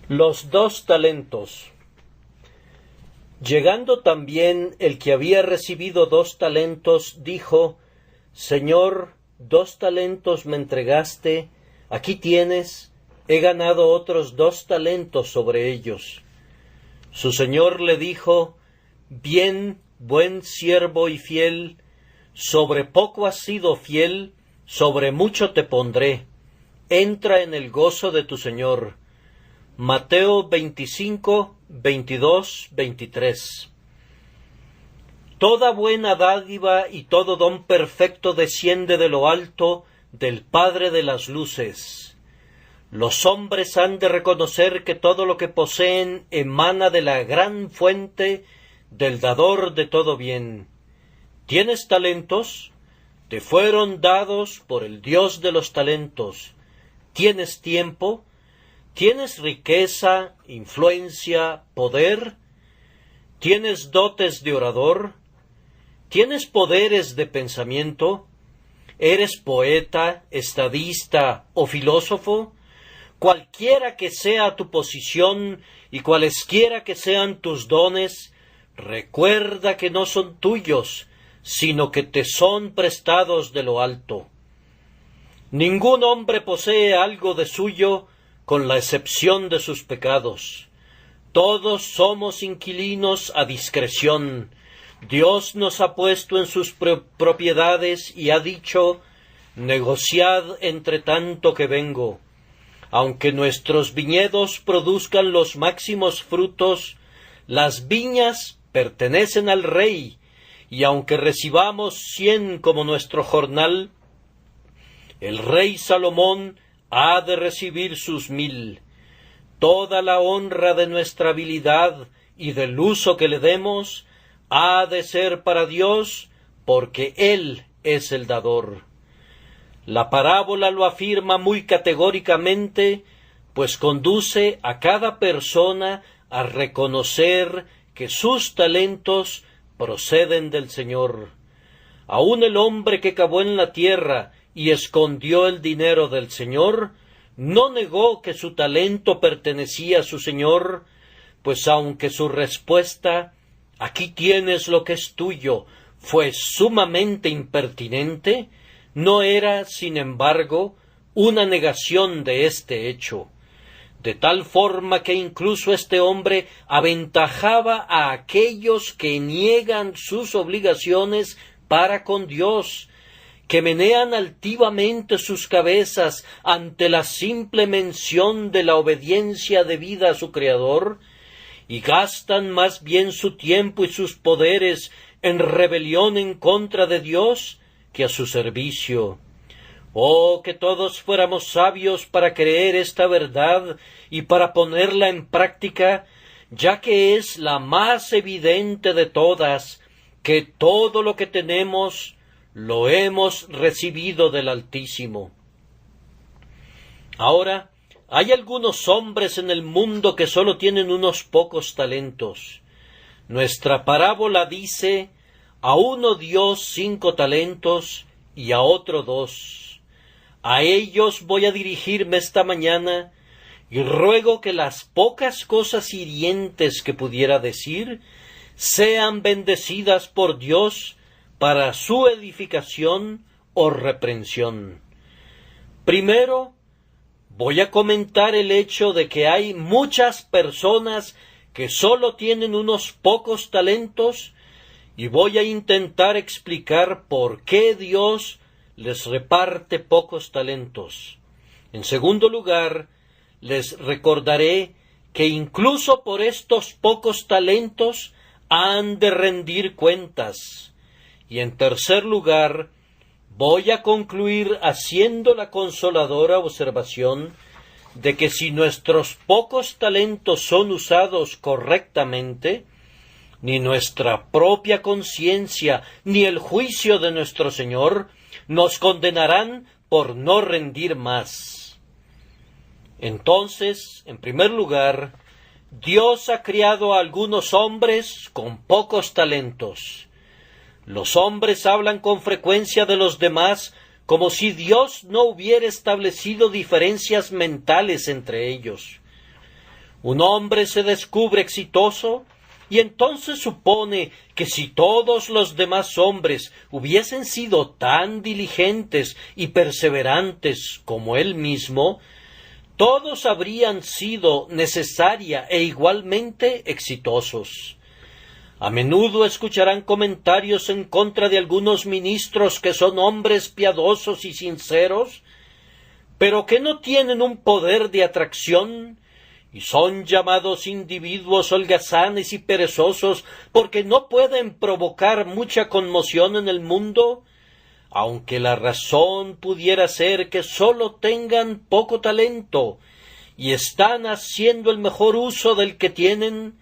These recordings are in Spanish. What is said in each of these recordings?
Los 2 talentos. Llegando también el que había recibido 2 talentos, dijo: Señor, 2 talentos me entregaste, aquí tienes, he ganado otros 2 talentos sobre ellos. Su señor le dijo: Bien, buen siervo y fiel, sobre poco has sido fiel, sobre mucho te pondré. Entra en el gozo de tu señor. Mateo 25, 22, 23. Toda buena dádiva y todo don perfecto desciende de lo alto, del Padre de las luces. Los hombres han de reconocer que todo lo que poseen emana de la gran fuente, del dador de todo bien. ¿Tienes talentos? Te fueron dados por el Dios de los talentos. ¿Tienes tiempo? ¿Tienes riqueza, influencia, poder? ¿Tienes dotes de orador? ¿Tienes poderes de pensamiento? ¿Eres poeta, estadista o filósofo? Cualquiera que sea tu posición y cualesquiera que sean tus dones, recuerda que no son tuyos, sino que te son prestados de lo alto. Ningún hombre posee algo de suyo, con la excepción de sus pecados. Todos somos inquilinos a discreción. Dios nos ha puesto en sus propiedades y ha dicho: negociad entre tanto que vengo. Aunque nuestros viñedos produzcan los máximos frutos, las viñas pertenecen al Rey, y aunque recibamos 100 como nuestro jornal, el rey Salomón ha de recibir sus 1000. Toda la honra de nuestra habilidad y del uso que le demos ha de ser para Dios, porque Él es el dador. La parábola lo afirma muy categóricamente, pues conduce a cada persona a reconocer que sus talentos proceden del Señor. Aun el hombre que cavó en la tierra y escondió el dinero del Señor, no negó que su talento pertenecía a su Señor, pues aunque su respuesta, aquí tienes lo que es tuyo, fue sumamente impertinente, no era, sin embargo, una negación de este hecho, de tal forma que incluso este hombre aventajaba a aquellos que niegan sus obligaciones para con Dios, que menean altivamente sus cabezas ante la simple mención de la obediencia debida a su Creador, y gastan más bien su tiempo y sus poderes en rebelión en contra de Dios que a su servicio. Oh, que todos fuéramos sabios para creer esta verdad y para ponerla en práctica, ya que es la más evidente de todas, que todo lo que tenemos lo hemos recibido del Altísimo. Ahora, hay algunos hombres en el mundo que sólo tienen unos pocos talentos. Nuestra parábola dice: a uno dio 5 talentos y a otro 2. A ellos voy a dirigirme esta mañana y ruego que las pocas cosas hirientes que pudiera decir sean bendecidas por Dios para su edificación o reprensión. Primero, voy a comentar el hecho de que hay muchas personas que sólo tienen unos pocos talentos, y voy a intentar explicar por qué Dios les reparte pocos talentos. En segundo lugar, les recordaré que incluso por estos pocos talentos han de rendir cuentas. Y en tercer lugar, voy a concluir haciendo la consoladora observación de que si nuestros pocos talentos son usados correctamente, ni nuestra propia conciencia ni el juicio de nuestro Señor nos condenarán por no rendir más. Entonces, en primer lugar, Dios ha criado a algunos hombres con pocos talentos. Los hombres hablan con frecuencia de los demás como si Dios no hubiera establecido diferencias mentales entre ellos. Un hombre se descubre exitoso y entonces supone que si todos los demás hombres hubiesen sido tan diligentes y perseverantes como él mismo, todos habrían sido necesaria e igualmente exitosos. A menudo escucharán comentarios en contra de algunos ministros que son hombres piadosos y sinceros, pero que no tienen un poder de atracción, y son llamados individuos holgazanes y perezosos porque no pueden provocar mucha conmoción en el mundo, aunque la razón pudiera ser que sólo tengan poco talento y están haciendo el mejor uso del que tienen,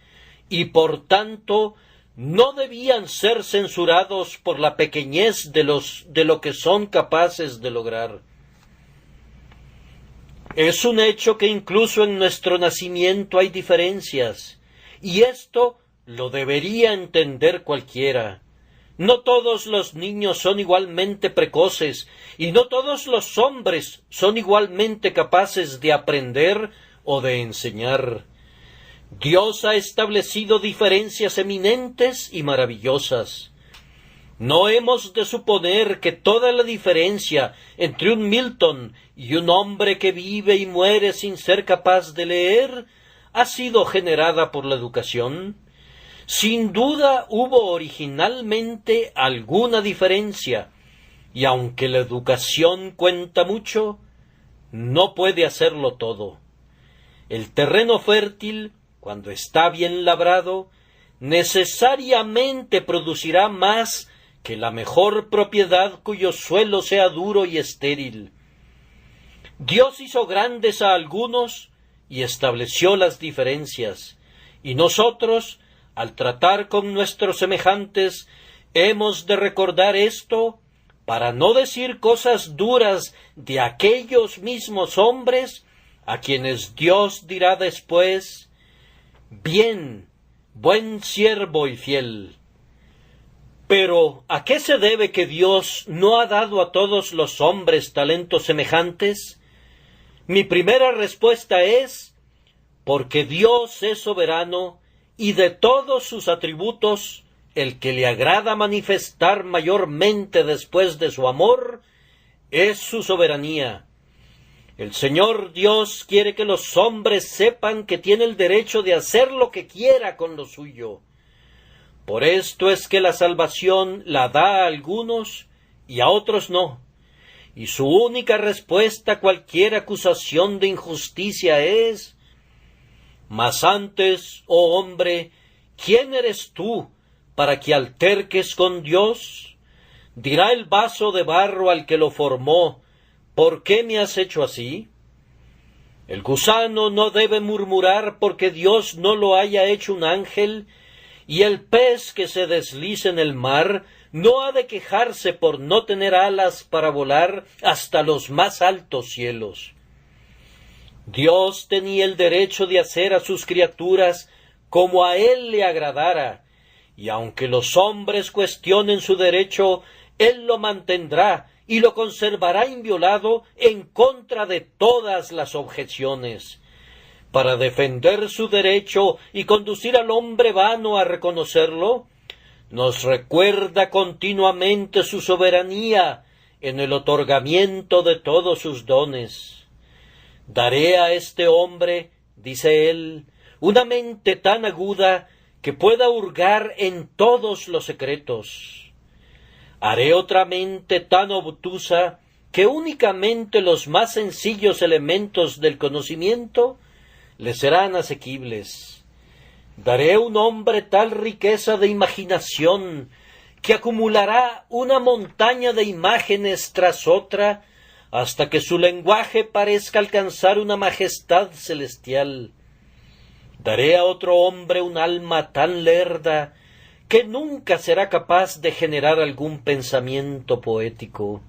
y por tanto no debían ser censurados por la pequeñez de lo que son capaces de lograr. Es un hecho que incluso en nuestro nacimiento hay diferencias, y esto lo debería entender cualquiera. No todos los niños son igualmente precoces, y no todos los hombres son igualmente capaces de aprender o de enseñar. Dios ha establecido diferencias eminentes y maravillosas. No hemos de suponer que toda la diferencia entre un Milton y un hombre que vive y muere sin ser capaz de leer ha sido generada por la educación. Sin duda hubo originalmente alguna diferencia, y aunque la educación cuenta mucho, no puede hacerlo todo. El terreno fértil, cuando está bien labrado, necesariamente producirá más que la mejor propiedad cuyo suelo sea duro y estéril. Dios hizo grandes a algunos y estableció las diferencias, y nosotros, al tratar con nuestros semejantes, hemos de recordar esto para no decir cosas duras de aquellos mismos hombres a quienes Dios dirá después: «Bien, buen siervo y fiel». Pero, ¿a qué se debe que Dios no ha dado a todos los hombres talentos semejantes? Mi primera respuesta es: porque Dios es soberano, y de todos sus atributos, el que le agrada manifestar mayormente después de su amor es su soberanía. El Señor Dios quiere que los hombres sepan que tiene el derecho de hacer lo que quiera con lo suyo. Por esto es que la salvación la da a algunos y a otros no, y su única respuesta a cualquier acusación de injusticia es: «Mas antes, oh hombre, ¿quién eres tú para que alterques con Dios? Dirá el vaso de barro al que lo formó: ¿por qué me has hecho así?» El gusano no debe murmurar porque Dios no lo haya hecho un ángel, y el pez que se desliza en el mar no ha de quejarse por no tener alas para volar hasta los más altos cielos. Dios tenía el derecho de hacer a sus criaturas como a Él le agradara, y aunque los hombres cuestionen su derecho, Él lo mantendrá y lo conservará inviolado en contra de todas las objeciones. Para defender su derecho y conducir al hombre vano a reconocerlo, nos recuerda continuamente su soberanía en el otorgamiento de todos sus dones. «Daré a este hombre», dice él, «una mente tan aguda que pueda hurgar en todos los secretos. Haré otra mente tan obtusa que únicamente los más sencillos elementos del conocimiento le serán asequibles. Daré a un hombre tal riqueza de imaginación que acumulará una montaña de imágenes tras otra hasta que su lenguaje parezca alcanzar una majestad celestial. Daré a otro hombre un alma tan lerda que nunca será capaz de generar algún pensamiento poético.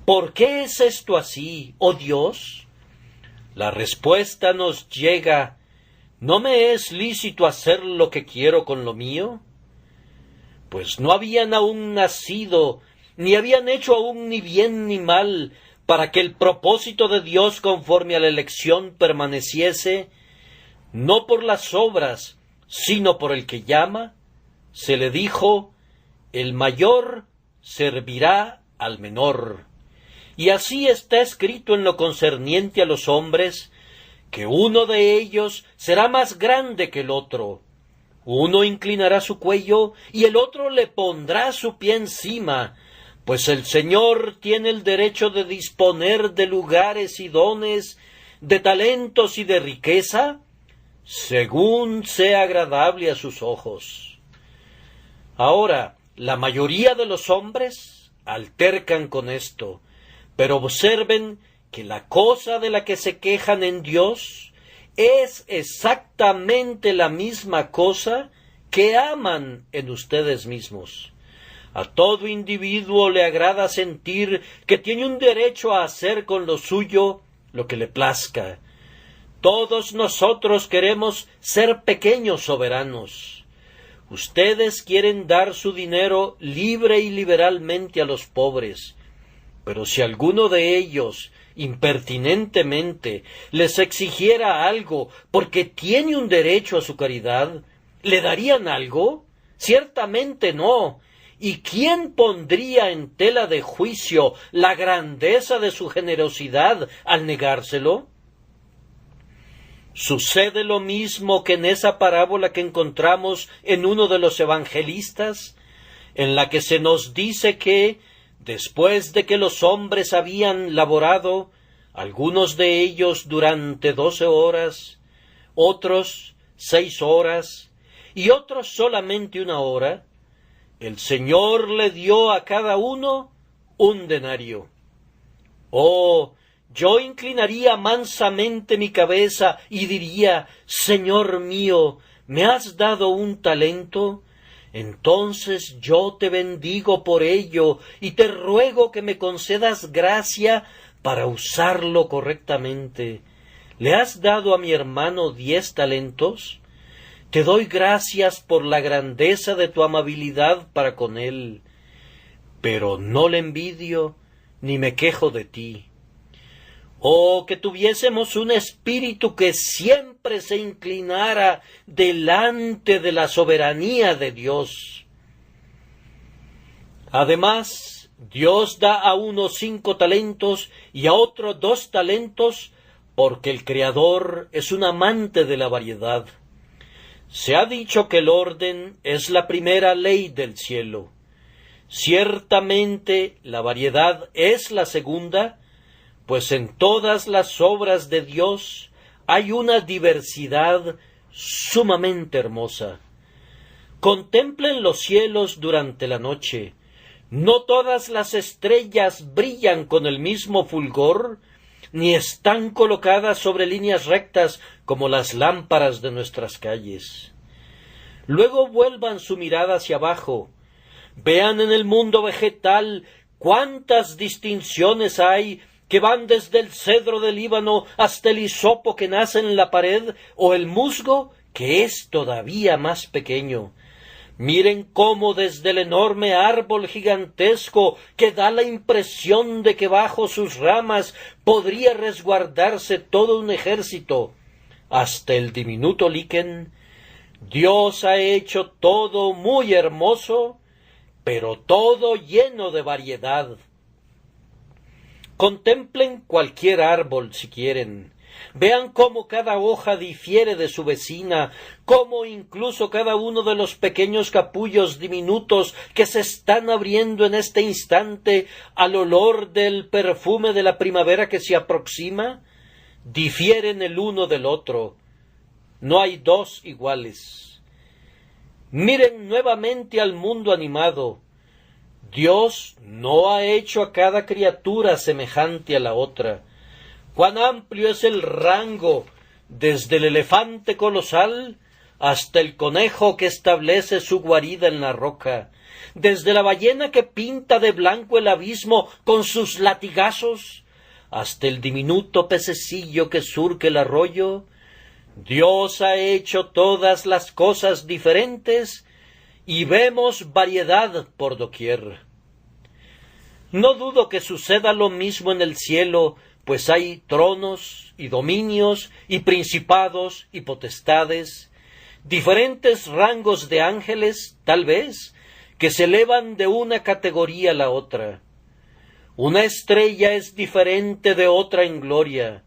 ¿Por qué es esto así, oh Dios? La respuesta nos llega: ¿no me es lícito hacer lo que quiero con lo mío? Pues no habían aún nacido, ni habían hecho aún ni bien ni mal, para que el propósito de Dios conforme a la elección permaneciese, no por las obras, sino por el que llama, se le dijo, el mayor servirá al menor. Y así está escrito en lo concerniente a los hombres, que uno de ellos será más grande que el otro. Uno inclinará su cuello y el otro le pondrá su pie encima, pues el Señor tiene el derecho de disponer de lugares y dones, de talentos y de riqueza, según sea agradable a sus ojos. Ahora, la mayoría de los hombres altercan con esto, pero observen que la cosa de la que se quejan en Dios es exactamente la misma cosa que aman en ustedes mismos. A todo individuo le agrada sentir que tiene un derecho a hacer con lo suyo lo que le plazca. Todos nosotros queremos ser pequeños soberanos. Ustedes quieren dar su dinero libre y liberalmente a los pobres, pero si alguno de ellos impertinentemente les exigiera algo porque tiene un derecho a su caridad, ¿le darían algo? Ciertamente no. ¿Y quién pondría en tela de juicio la grandeza de su generosidad al negárselo? Sucede lo mismo que en esa parábola que encontramos en uno de los evangelistas, en la que se nos dice que, después de que los hombres habían laborado, algunos de ellos durante 12 horas, otros 6 horas, y otros solamente 1 hora, el Señor le dio a cada uno un denario. Oh, yo inclinaría mansamente mi cabeza y diría, Señor mío, ¿me has dado un talento? Entonces yo te bendigo por ello y te ruego que me concedas gracia para usarlo correctamente. ¿Le has dado a mi hermano 10 talentos? Te doy gracias por la grandeza de tu amabilidad para con él, pero no le envidio ni me quejo de ti. Oh, que tuviésemos un espíritu que siempre se inclinara delante de la soberanía de Dios. Además, Dios da a uno 5 talentos y a otro 2 talentos, porque el Creador es un amante de la variedad. Se ha dicho que el orden es la primera ley del cielo. Ciertamente la variedad es la segunda, pues en todas las obras de Dios hay una diversidad sumamente hermosa. Contemplen los cielos durante la noche. No todas las estrellas brillan con el mismo fulgor, ni están colocadas sobre líneas rectas como las lámparas de nuestras calles. Luego vuelvan su mirada hacia abajo. Vean en el mundo vegetal cuántas distinciones hay que van desde el cedro del Líbano hasta el hisopo que nace en la pared o el musgo que es todavía más pequeño. Miren cómo desde el enorme árbol gigantesco que da la impresión de que bajo sus ramas podría resguardarse todo un ejército, hasta el diminuto liquen, Dios ha hecho todo muy hermoso, pero todo lleno de variedad. Contemplen cualquier árbol si quieren. Vean cómo cada hoja difiere de su vecina, cómo incluso cada uno de los pequeños capullos diminutos que se están abriendo en este instante al olor del perfume de la primavera que se aproxima, difieren el uno del otro. No hay 2 iguales. Miren nuevamente al mundo animado. Dios no ha hecho a cada criatura semejante a la otra. Cuán amplio es el rango, desde el elefante colosal hasta el conejo que establece su guarida en la roca, desde la ballena que pinta de blanco el abismo con sus latigazos, hasta el diminuto pececillo que surca el arroyo. Dios ha hecho todas las cosas diferentes y vemos variedad por doquier. No dudo que suceda lo mismo en el cielo pues hay tronos y dominios y principados y potestades, diferentes rangos de ángeles, tal vez, que se elevan de una categoría a la otra. Una estrella es diferente de otra en gloria.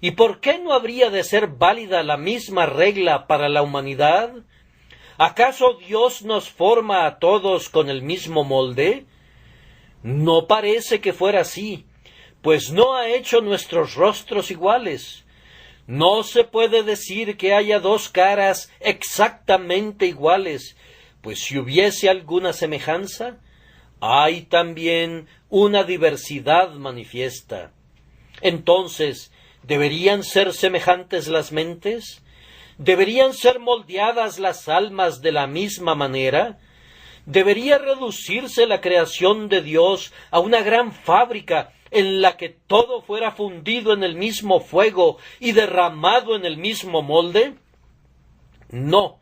¿Y por qué no habría de ser válida la misma regla para la humanidad? ¿Acaso Dios nos forma a todos con el mismo molde? No parece que fuera así, pues no ha hecho nuestros rostros iguales. No se puede decir que haya dos caras exactamente iguales, pues si hubiese alguna semejanza, hay también una diversidad manifiesta. Entonces, ¿deberían ser semejantes las mentes? ¿Deberían ser moldeadas las almas de la misma manera? ¿Debería reducirse la creación de Dios a una gran fábrica en la que todo fuera fundido en el mismo fuego y derramado en el mismo molde? No,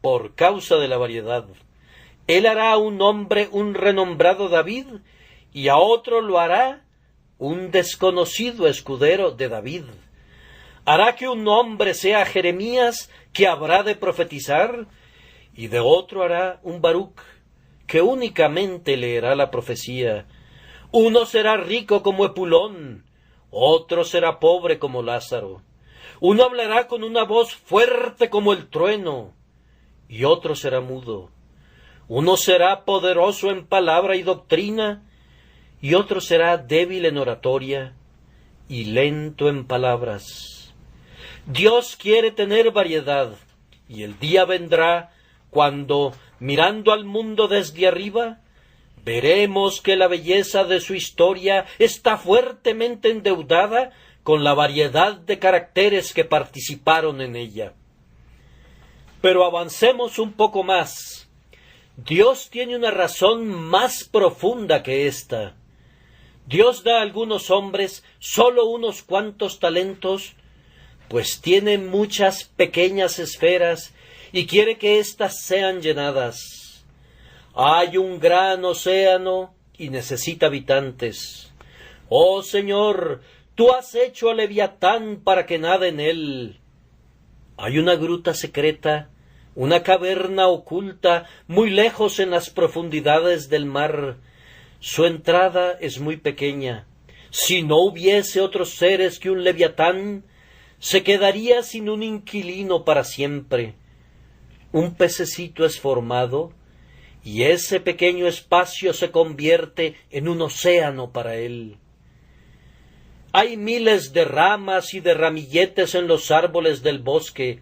por causa de la variedad. Él hará a un hombre un renombrado David, y a otro lo hará un desconocido escudero de David. Hará que un hombre sea Jeremías, que habrá de profetizar, y de otro hará un Baruc, que únicamente leerá la profecía. Uno será rico como Epulón, otro será pobre como Lázaro. Uno hablará con una voz fuerte como el trueno, y otro será mudo. Uno será poderoso en palabra y doctrina, y otro será débil en oratoria y lento en palabras. Dios quiere tener variedad, y el día vendrá cuando, mirando al mundo desde arriba, veremos que la belleza de su historia está fuertemente endeudada con la variedad de caracteres que participaron en ella. Pero avancemos un poco más. Dios tiene una razón más profunda que esta. Dios da a algunos hombres sólo unos cuantos talentos, pues tiene muchas pequeñas esferas y quiere que éstas sean llenadas. Hay un gran océano y necesita habitantes. Oh Señor, tú has hecho a Leviatán para que nade en él. Hay una gruta secreta, una caverna oculta, muy lejos en las profundidades del mar. Su entrada es muy pequeña. Si no hubiese otros seres que un Leviatán, se quedaría sin un inquilino para siempre. Un pececito es formado, y ese pequeño espacio se convierte en un océano para él. Hay miles de ramas y de ramilletes en los árboles del bosque.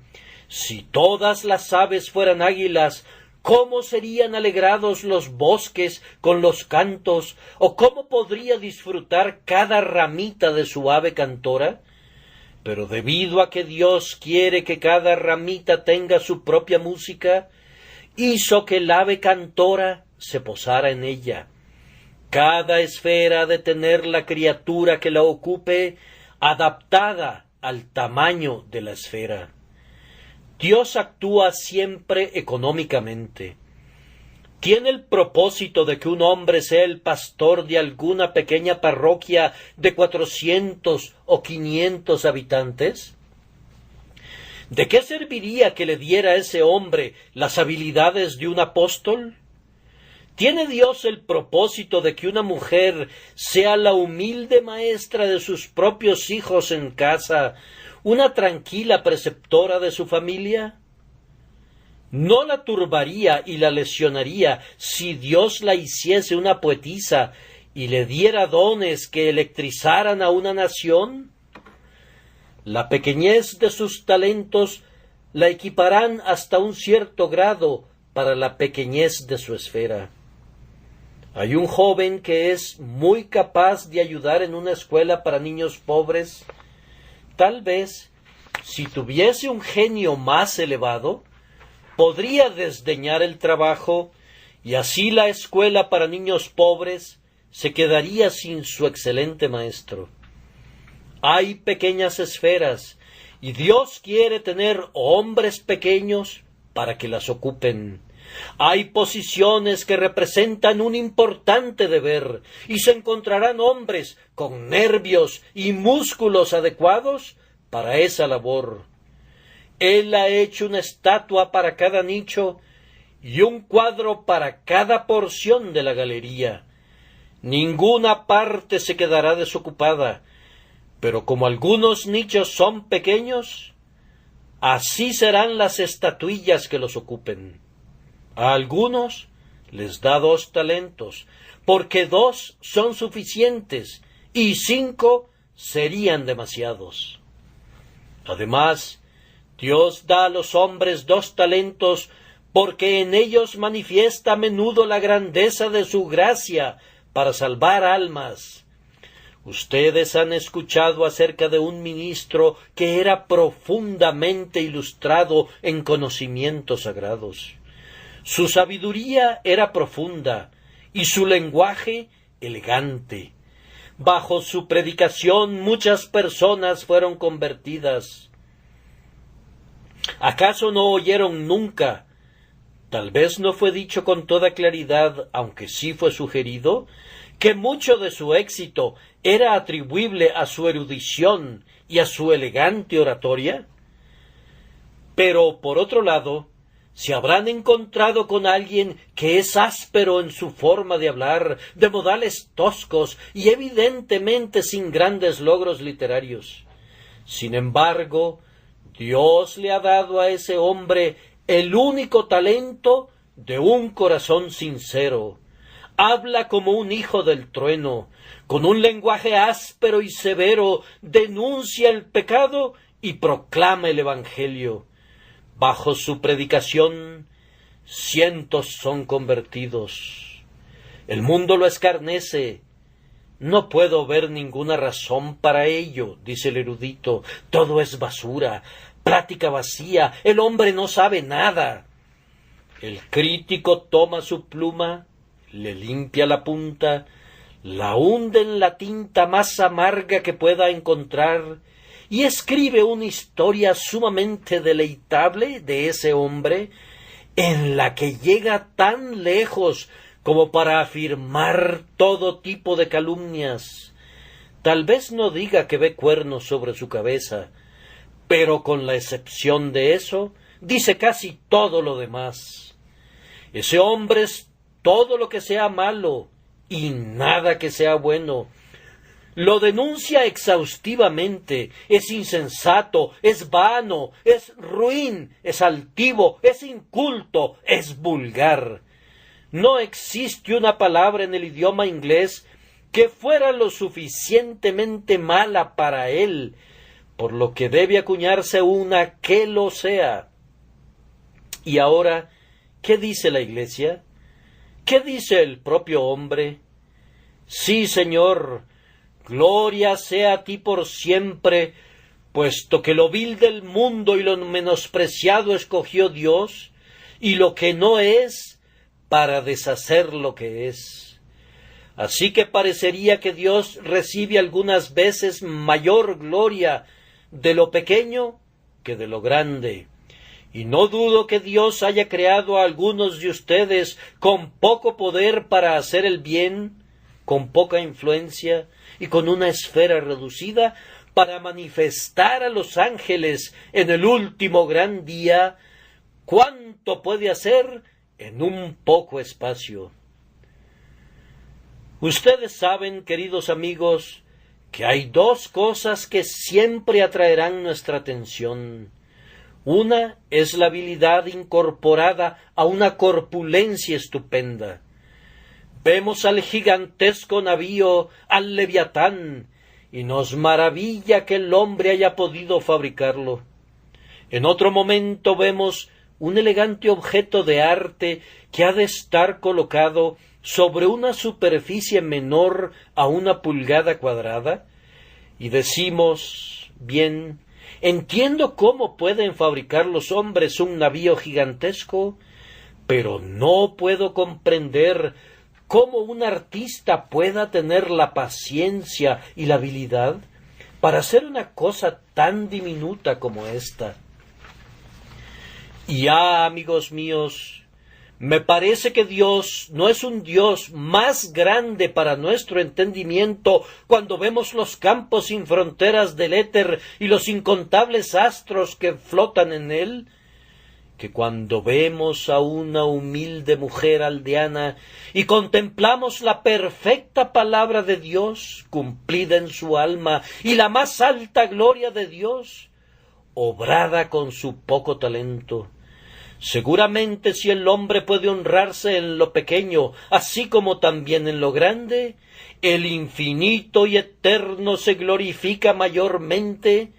Si todas las aves fueran águilas, ¿cómo serían alegrados los bosques con los cantos? ¿O cómo podría disfrutar cada ramita de su ave cantora? Pero debido a que Dios quiere que cada ramita tenga su propia música, hizo que el ave cantora se posara en ella. Cada esfera ha de tener la criatura que la ocupe adaptada al tamaño de la esfera. Dios actúa siempre económicamente. ¿Tiene el propósito de que un hombre sea el pastor de alguna pequeña parroquia de 400 o 500 habitantes? ¿De qué serviría que le diera a ese hombre las habilidades de un apóstol? ¿Tiene Dios el propósito de que una mujer sea la humilde maestra de sus propios hijos en casa, una tranquila preceptora de su familia? ¿No la turbaría y la lesionaría si Dios la hiciese una poetisa y le diera dones que electrizaran a una nación? La pequeñez de sus talentos la equiparán hasta un cierto grado para la pequeñez de su esfera. Hay un joven que es muy capaz de ayudar en una escuela para niños pobres. Tal vez, si tuviese un genio más elevado, podría desdeñar el trabajo y así la escuela para niños pobres se quedaría sin su excelente maestro. Hay pequeñas esferas y Dios quiere tener hombres pequeños para que las ocupen. Hay posiciones que representan un importante deber y se encontrarán hombres con nervios y músculos adecuados para esa labor. Él ha hecho una estatua para cada nicho y un cuadro para cada porción de la galería. Ninguna parte se quedará desocupada, pero como algunos nichos son pequeños, así serán las estatuillas que los ocupen. A algunos les da 2 talentos, porque 2 son suficientes y 5 serían demasiados. Además, Dios da a los hombres 2 talentos, porque en ellos manifiesta a menudo la grandeza de su gracia para salvar almas. Ustedes han escuchado acerca de un ministro que era profundamente ilustrado en conocimientos sagrados. Su sabiduría era profunda y su lenguaje elegante. Bajo su predicación muchas personas fueron convertidas. ¿Acaso no oyeron nunca? Tal vez no fue dicho con toda claridad, aunque sí fue sugerido, que mucho de su éxito era atribuible a su erudición y a su elegante oratoria. Pero, por otro lado, se habrán encontrado con alguien que es áspero en su forma de hablar, de modales toscos y evidentemente sin grandes logros literarios. Sin embargo, Dios le ha dado a ese hombre el único talento de un corazón sincero. Habla como un hijo del trueno, con un lenguaje áspero y severo, denuncia el pecado y proclama el Evangelio. Bajo su predicación, cientos son convertidos. El mundo lo escarnece. No puedo ver ninguna razón para ello, dice el erudito. Todo es basura, plática vacía, el hombre no sabe nada. El crítico toma su pluma, le limpia la punta, la hunde en la tinta más amarga que pueda encontrar y escribe una historia sumamente deleitable de ese hombre, en la que llega tan lejos como para afirmar todo tipo de calumnias. Tal vez no diga que ve cuernos sobre su cabeza, pero con la excepción de eso, dice casi todo lo demás. Ese hombre es todo lo que sea malo y nada que sea bueno. Lo denuncia exhaustivamente, es insensato, es vano, es ruin, es altivo, es inculto, es vulgar. No existe una palabra en el idioma inglés que fuera lo suficientemente mala para él, por lo que debe acuñarse una que lo sea. Y ahora, ¿qué dice la Iglesia? ¿Qué dice el propio hombre? Sí, Señor, gloria sea a ti por siempre, puesto que lo vil del mundo y lo menospreciado escogió Dios, y lo que no es, para deshacer lo que es. Así que parecería que Dios recibe algunas veces mayor gloria de lo pequeño que de lo grande. Y no dudo que Dios haya creado a algunos de ustedes con poco poder para hacer el bien, con poca influencia y con una esfera reducida, para manifestar a los ángeles en el último gran día cuánto puede hacer en un poco espacio. Ustedes saben, queridos amigos, que hay 2 cosas que siempre atraerán nuestra atención. Una es la habilidad incorporada a una corpulencia estupenda. Vemos al gigantesco navío, al Leviatán, y nos maravilla que el hombre haya podido fabricarlo. En otro momento vemos un elegante objeto de arte que ha de estar colocado sobre una superficie menor a 1 pulgada cuadrada, y decimos, bien, entiendo cómo pueden fabricar los hombres un navío gigantesco, pero no puedo comprender cómo un artista pueda tener la paciencia y la habilidad para hacer una cosa tan diminuta como esta. Y amigos míos, Me parece que Dios no es un Dios más grande para nuestro entendimiento cuando vemos los campos sin fronteras del éter y los incontables astros que flotan en él, que cuando vemos a una humilde mujer aldeana y contemplamos la perfecta palabra de Dios cumplida en su alma y la más alta gloria de Dios, obrada con su poco talento. Seguramente si el hombre puede honrarse en lo pequeño, así como también en lo grande, el infinito y eterno se glorifica mayormente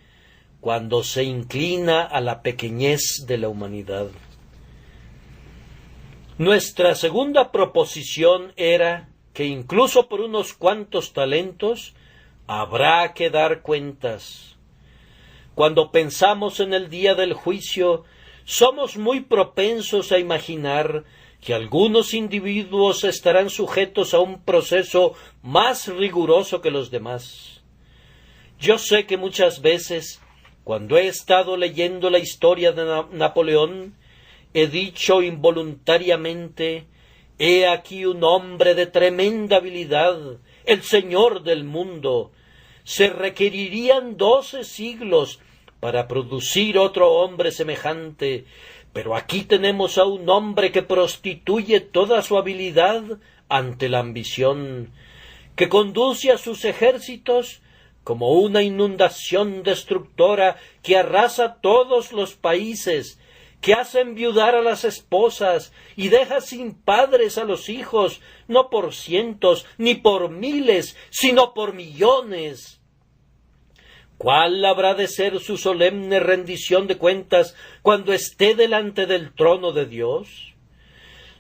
cuando se inclina a la pequeñez de la humanidad. Nuestra segunda proposición era que incluso por unos cuantos talentos habrá que dar cuentas. Cuando pensamos en el día del juicio, somos muy propensos a imaginar que algunos individuos estarán sujetos a un proceso más riguroso que los demás. Yo sé que muchas veces, cuando he estado leyendo la historia de Napoleón, he dicho involuntariamente: «He aquí un hombre de tremenda habilidad, el señor del mundo. Se requerirían 12 siglos para producir otro hombre semejante, pero aquí tenemos a un hombre que prostituye toda su habilidad ante la ambición, que conduce a sus ejércitos como una inundación destructora que arrasa todos los países, que hace enviudar a las esposas y deja sin padres a los hijos, no por cientos ni por miles, sino por millones. ¿Cuál habrá de ser su solemne rendición de cuentas cuando esté delante del trono de Dios?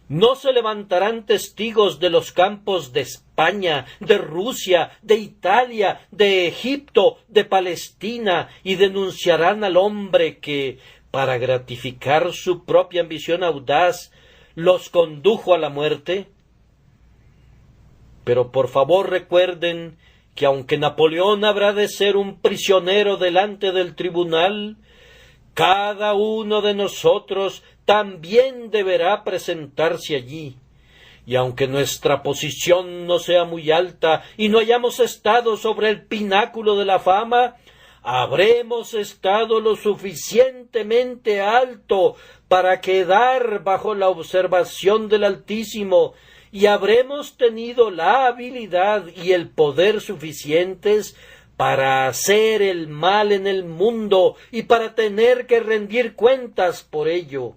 ¿No se levantarán testigos de los campos de España, de Rusia, de Italia, de Egipto, de Palestina, y denunciarán al hombre que, para gratificar su propia ambición audaz, los condujo a la muerte? Pero por favor recuerden que aunque Napoleón habrá de ser un prisionero delante del tribunal, cada uno de nosotros también deberá presentarse allí. Y aunque nuestra posición no sea muy alta y no hayamos estado sobre el pináculo de la fama, habremos estado lo suficientemente alto para quedar bajo la observación del Altísimo, y habremos tenido la habilidad y el poder suficientes para hacer el mal en el mundo y para tener que rendir cuentas por ello.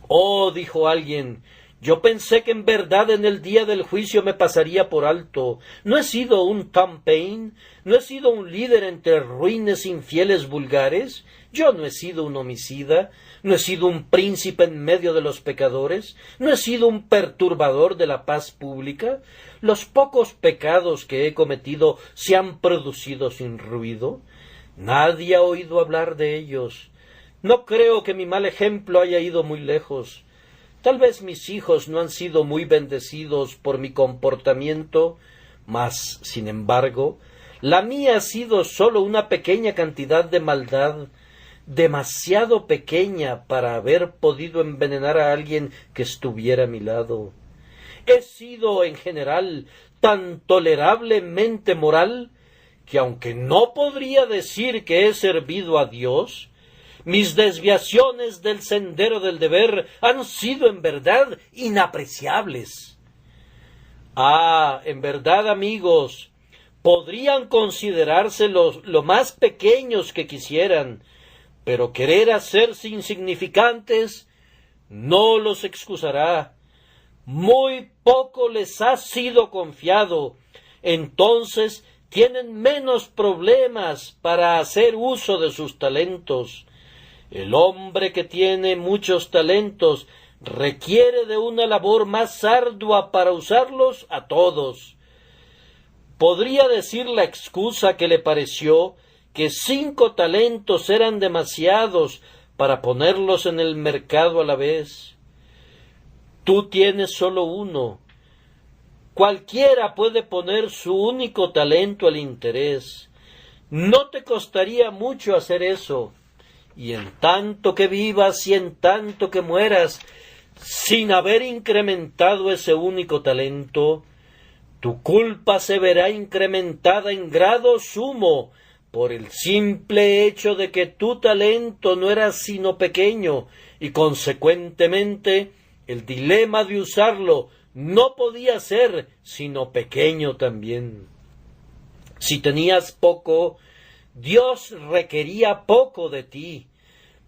«Oh», dijo alguien, «yo pensé que en verdad en el día del juicio me pasaría por alto. No he sido un Tom Paine, no he sido un líder entre ruines infieles vulgares, yo no he sido un homicida, no he sido un príncipe en medio de los pecadores, no he sido un perturbador de la paz pública. Los pocos pecados que he cometido se han producido sin ruido. Nadie ha oído hablar de ellos. No creo que mi mal ejemplo haya ido muy lejos. Tal vez mis hijos no han sido muy bendecidos por mi comportamiento, mas, sin embargo, la mía ha sido sólo una pequeña cantidad de maldad, demasiado pequeña para haber podido envenenar a alguien que estuviera a mi lado. He sido, en general, tan tolerablemente moral que, aunque no podría decir que he servido a Dios, mis desviaciones del sendero del deber han sido en verdad inapreciables. En verdad, amigos, podrían considerarse lo más pequeños que quisieran, pero querer hacerse insignificantes no los excusará. Muy poco les ha sido confiado, entonces tienen menos problemas para hacer uso de sus talentos. El hombre que tiene muchos talentos requiere de una labor más ardua para usarlos a todos. Podría decir la excusa que le pareció que 5 talentos eran demasiados para ponerlos en el mercado a la vez. Tú tienes solo uno. Cualquiera puede poner su único talento al interés. No te costaría mucho hacer eso. y en tanto que vivas y en tanto que mueras, sin haber incrementado ese único talento, tu culpa se verá incrementada en grado sumo por el simple hecho de que tu talento no era sino pequeño y consecuentemente el dilema de usarlo no podía ser sino pequeño también. Si tenías poco, Dios requería poco de ti.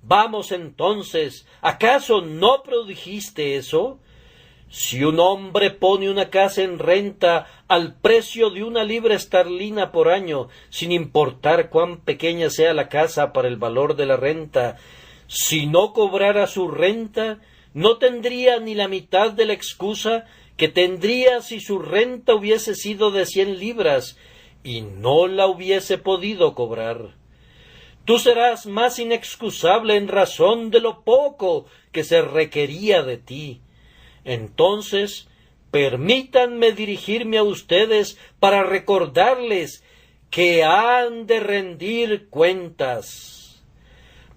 Vamos entonces, ¿acaso no produjiste eso? Si un hombre pone una casa en renta al precio de 1 libra esterlina por año, sin importar cuán pequeña sea la casa para el valor de la renta, si no cobrara su renta, no tendría ni la mitad de la excusa que tendría si su renta hubiese sido de 100 libras y no la hubiese podido cobrar. Tú serás más inexcusable en razón de lo poco que se requería de ti. Entonces, permítanme dirigirme a ustedes para recordarles que han de rendir cuentas.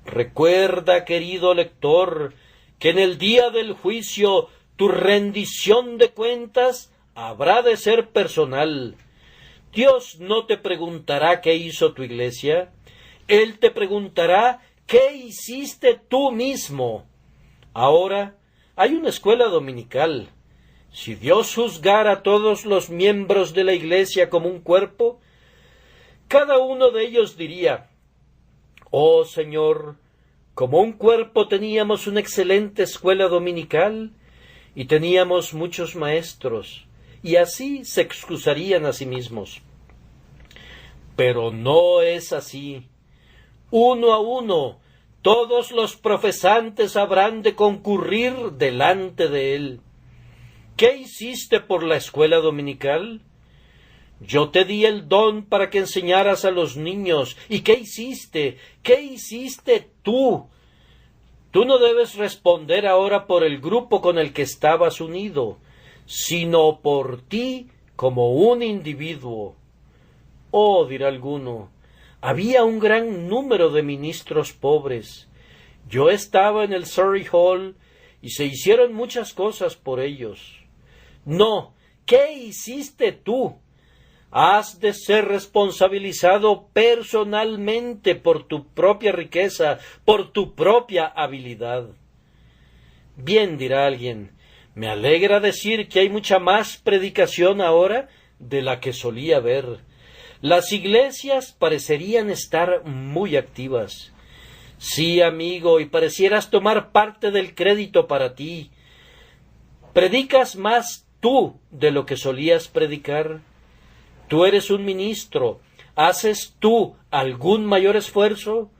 Recuerda, querido lector, que en el día del juicio tu rendición de cuentas habrá de ser personal. Dios no te preguntará qué hizo tu iglesia, Él te preguntará qué hiciste tú mismo. Ahora, hay una escuela dominical. Si Dios juzgara a todos los miembros de la iglesia como un cuerpo, cada uno de ellos diría: «Oh Señor, como un cuerpo teníamos una excelente escuela dominical y teníamos muchos maestros», y así se excusarían a sí mismos. Pero no es así. Uno a uno, todos los profesantes habrán de concurrir delante de él. ¿Qué hiciste por la escuela dominical? Yo te di el don para que enseñaras a los niños. ¿Y qué hiciste? ¿Qué hiciste tú? Tú no debes responder ahora por el grupo con el que estabas unido, sino por ti como un individuo. Oh, dirá alguno, había un gran número de ministros pobres. Yo estaba en el Surrey Hall y se hicieron muchas cosas por ellos. No, ¿qué hiciste tú? Has de ser responsabilizado personalmente por tu propia riqueza, por tu propia habilidad. Bien, dirá alguien, me alegra decir que hay mucha más predicación ahora de la que solía haber. Las iglesias parecerían estar muy activas. Sí, amigo, y parecieras tomar parte del crédito para ti. ¿Predicas más tú de lo que solías predicar? Tú eres un ministro. ¿Haces tú algún mayor esfuerzo?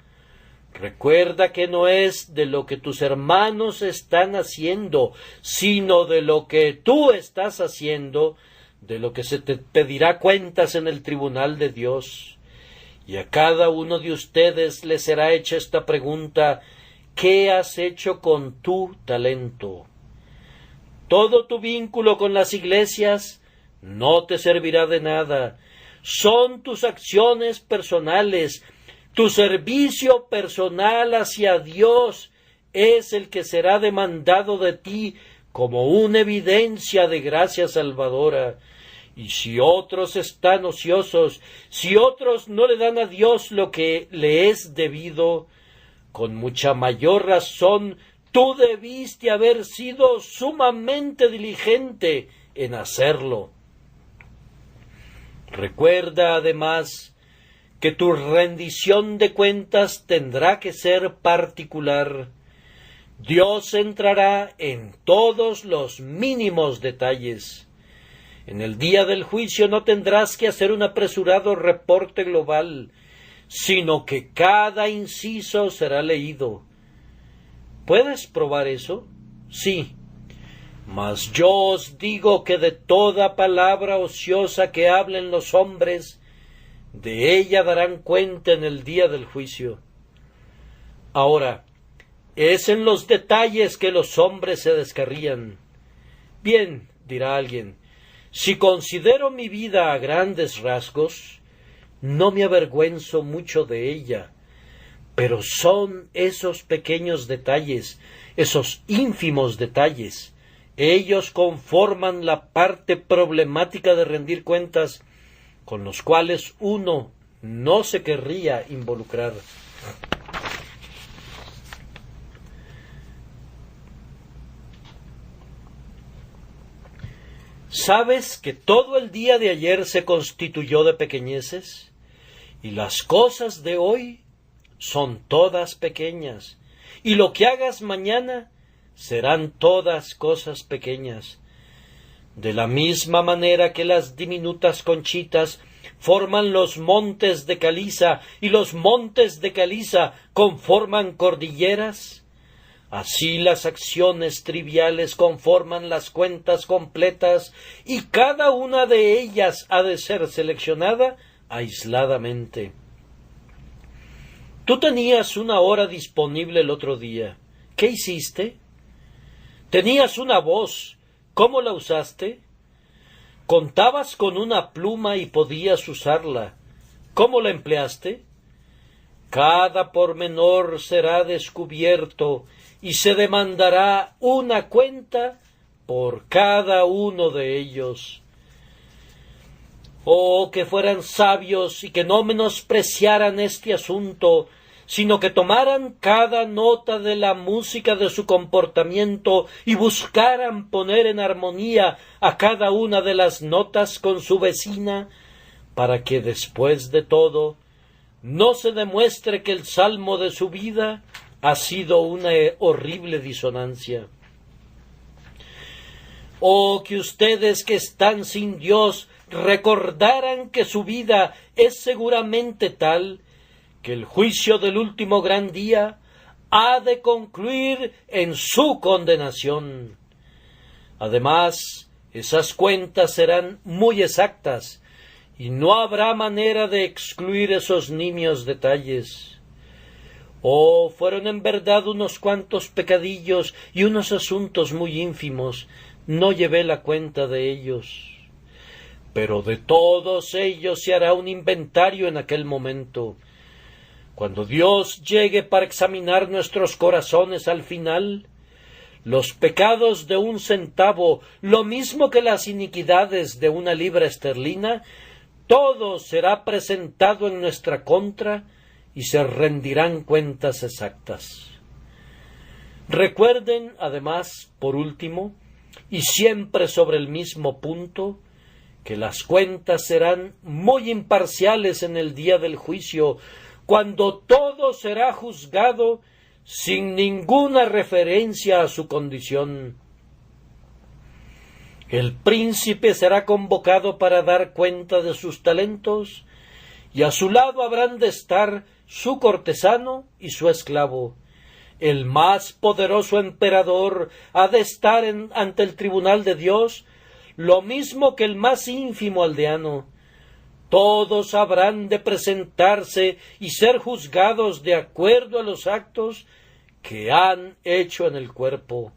Recuerda que no es de lo que tus hermanos están haciendo, sino de lo que tú estás haciendo, de lo que se te pedirá cuentas en el tribunal de Dios. Y a cada uno de ustedes le será hecha esta pregunta: ¿qué has hecho con tu talento? Todo tu vínculo con las iglesias no te servirá de nada. Son tus acciones personales, tu servicio personal hacia Dios es el que será demandado de ti como una evidencia de gracia salvadora. Y si otros están ociosos, si otros no le dan a Dios lo que le es debido, con mucha mayor razón tú debiste haber sido sumamente diligente en hacerlo. Recuerda además que tu rendición de cuentas tendrá que ser particular. Dios entrará en todos los mínimos detalles. En el día del juicio no tendrás que hacer un apresurado reporte global, sino que cada inciso será leído. ¿Puedes probar eso? Sí. Mas yo os digo que de toda palabra ociosa que hablen los hombres, de ella darán cuenta en el día del juicio. Ahora, es en los detalles que los hombres se descarrían. Bien, dirá alguien, si considero mi vida a grandes rasgos, no me avergüenzo mucho de ella, Pero son esos pequeños detalles, esos ínfimos detalles, ellos conforman la parte problemática de rendir cuentas con los cuales uno no se querría involucrar. ¿Sabes que todo el día de ayer se constituyó de pequeñeces? Y las cosas de hoy son todas pequeñas, y lo que hagas mañana serán todas cosas pequeñas. De la misma manera que las diminutas conchitas forman los montes de caliza, y los montes de caliza conforman cordilleras, así las acciones triviales conforman las cuentas completas, y cada una de ellas ha de ser seleccionada aisladamente. Tú tenías una hora disponible el otro día. ¿Qué hiciste? Tenías una voz. ¿Cómo la usaste? Contabas con una pluma y podías usarla. ¿Cómo la empleaste? Cada pormenor será descubierto y se demandará una cuenta por cada uno de ellos. Oh, que fueran sabios y que no menospreciaran este asunto, sino que tomaran cada nota de la música de su comportamiento y buscaran poner en armonía a cada una de las notas con su vecina, para que después de todo no se demuestre que el salmo de su vida ha sido una horrible disonancia. Oh, que ustedes que están sin Dios recordaran que su vida es seguramente tal que el juicio del último gran día ha de concluir en su condenación. Además, esas cuentas serán muy exactas y no habrá manera de excluir esos nimios detalles. Oh, fueron en verdad unos cuantos pecadillos y unos asuntos muy ínfimos, no llevé la cuenta de ellos. Pero de todos ellos se hará un inventario en aquel momento. Cuando Dios llegue para examinar nuestros corazones al final, los pecados de 1 centavo, lo mismo que las iniquidades de 1 libra esterlina, todo será presentado en nuestra contra y se rendirán cuentas exactas. Recuerden, además, por último, y siempre sobre el mismo punto, que las cuentas serán muy imparciales en el día del juicio, cuando todo será juzgado sin ninguna referencia a su condición. El príncipe será convocado para dar cuenta de sus talentos, y a su lado habrán de estar su cortesano y su esclavo. El más poderoso emperador ha de estar ante el tribunal de Dios, lo mismo que el más ínfimo aldeano. Todos habrán de presentarse y ser juzgados de acuerdo a los actos que han hecho en el cuerpo.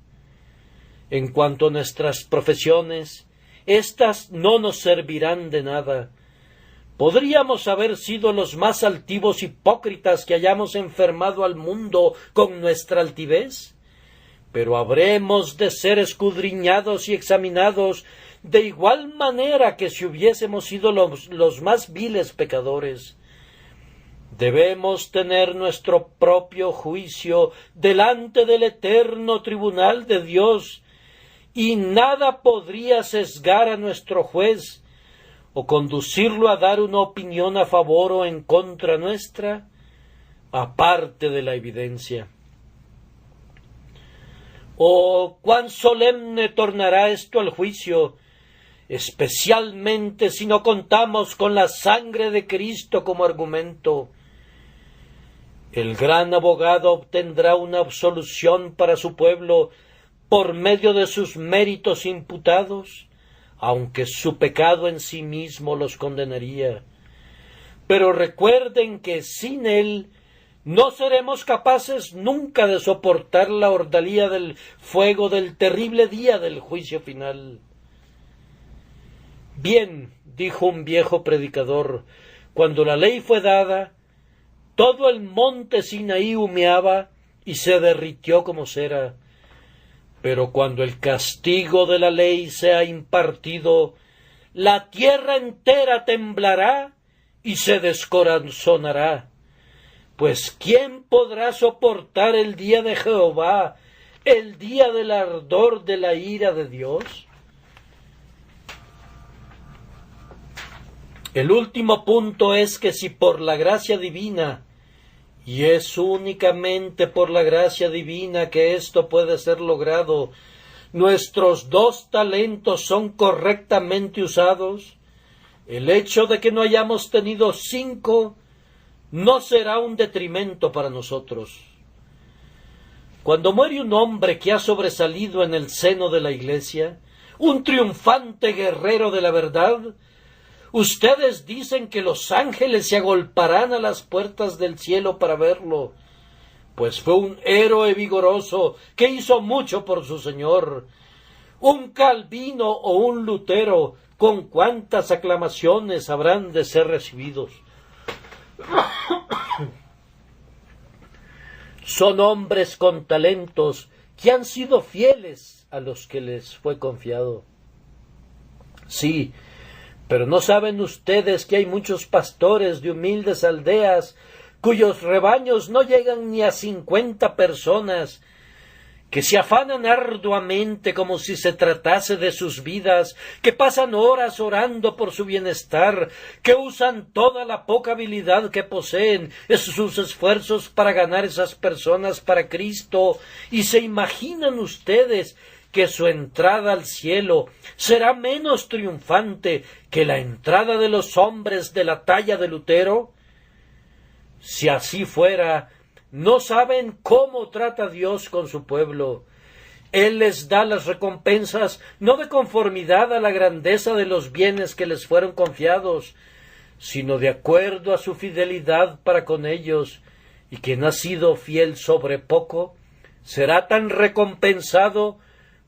En cuanto a nuestras profesiones, éstas no nos servirán de nada. ¿Podríamos haber sido los más altivos hipócritas que hayamos enfermado al mundo con nuestra altivez? Pero habremos de ser escudriñados y examinados de igual manera que si hubiésemos sido los más viles pecadores. Debemos tener nuestro propio juicio delante del eterno tribunal de Dios, y nada podría sesgar a nuestro juez o conducirlo a dar una opinión a favor o en contra nuestra, aparte de la evidencia. Oh, cuán solemne tornará esto al juicio, especialmente si no contamos con la sangre de Cristo como argumento. El gran abogado obtendrá una absolución para su pueblo por medio de sus méritos imputados, aunque su pecado en sí mismo los condenaría. Pero recuerden que sin él no seremos capaces nunca de soportar la ordalía del fuego del terrible día del juicio final. Bien, dijo un viejo predicador, cuando la ley fue dada, todo el monte Sinaí humeaba y se derritió como cera. Pero cuando el castigo de la ley sea impartido, la tierra entera temblará y se descorazonará. Pues ¿quién podrá soportar el día de Jehová, el día del ardor de la ira de Dios? El último punto es que si por la gracia divina, y es únicamente por la gracia divina que esto puede ser logrado, nuestros 2 talentos son correctamente usados, el hecho de que no hayamos tenido 5 no será un detrimento para nosotros. Cuando muere un hombre que ha sobresalido en el seno de la Iglesia, un triunfante guerrero de la verdad, ustedes dicen que los ángeles se agolparán a las puertas del cielo para verlo, pues fue un héroe vigoroso que hizo mucho por su Señor. Un Calvino o un Lutero, ¿con cuántas aclamaciones habrán de ser recibidos? Son hombres con talentos que han sido fieles a los que les fue confiado. Sí, pero ¿no saben ustedes que hay muchos pastores de humildes aldeas cuyos rebaños no llegan ni a 50 personas, que se afanan arduamente como si se tratase de sus vidas, que pasan horas orando por su bienestar, que usan toda la poca habilidad que poseen en sus esfuerzos para ganar esas personas para Cristo, y se imaginan ustedes que su entrada al cielo será menos triunfante que la entrada de los hombres de la talla de Lutero? Si así fuera, no saben cómo trata Dios con su pueblo. Él les da las recompensas no de conformidad a la grandeza de los bienes que les fueron confiados, sino de acuerdo a su fidelidad para con ellos, y quien ha sido fiel sobre poco será tan recompensado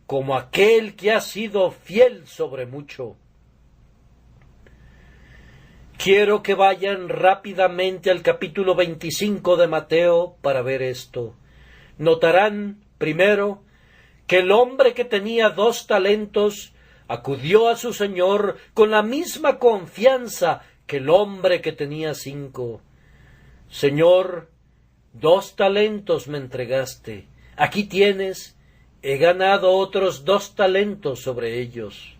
como aquel que ha sido fiel sobre mucho. Quiero que vayan rápidamente al capítulo 25 de Mateo para ver esto. Notarán, primero, que el hombre que tenía 2 talentos acudió a su señor con la misma confianza que el hombre que tenía 5. Señor, 2 talentos me entregaste. Aquí tienes, he ganado otros 2 talentos sobre ellos.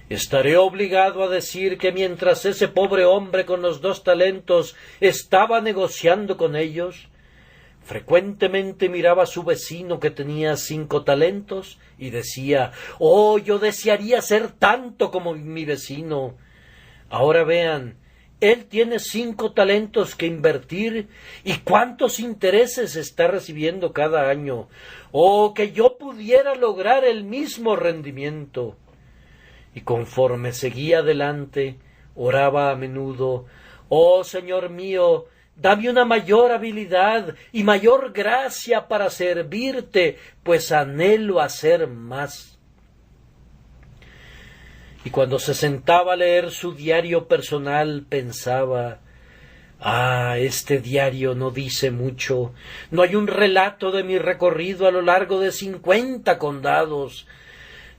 Estaré obligado a decir que mientras ese pobre hombre con los 2 talentos estaba negociando con ellos, frecuentemente miraba a su vecino que tenía 5 talentos y decía: «Oh, yo desearía ser tanto como mi vecino». Ahora vean, él tiene 5 talentos que invertir y cuántos intereses está recibiendo cada año. «Oh, que yo pudiera lograr el mismo rendimiento». Y conforme seguía adelante, oraba a menudo: «Oh, Señor mío, dame una mayor habilidad y mayor gracia para servirte, pues anhelo hacer más». Y cuando se sentaba a leer su diario personal, pensaba: «Ah, este diario no dice mucho. No hay un relato de mi recorrido a lo largo de 50 condados.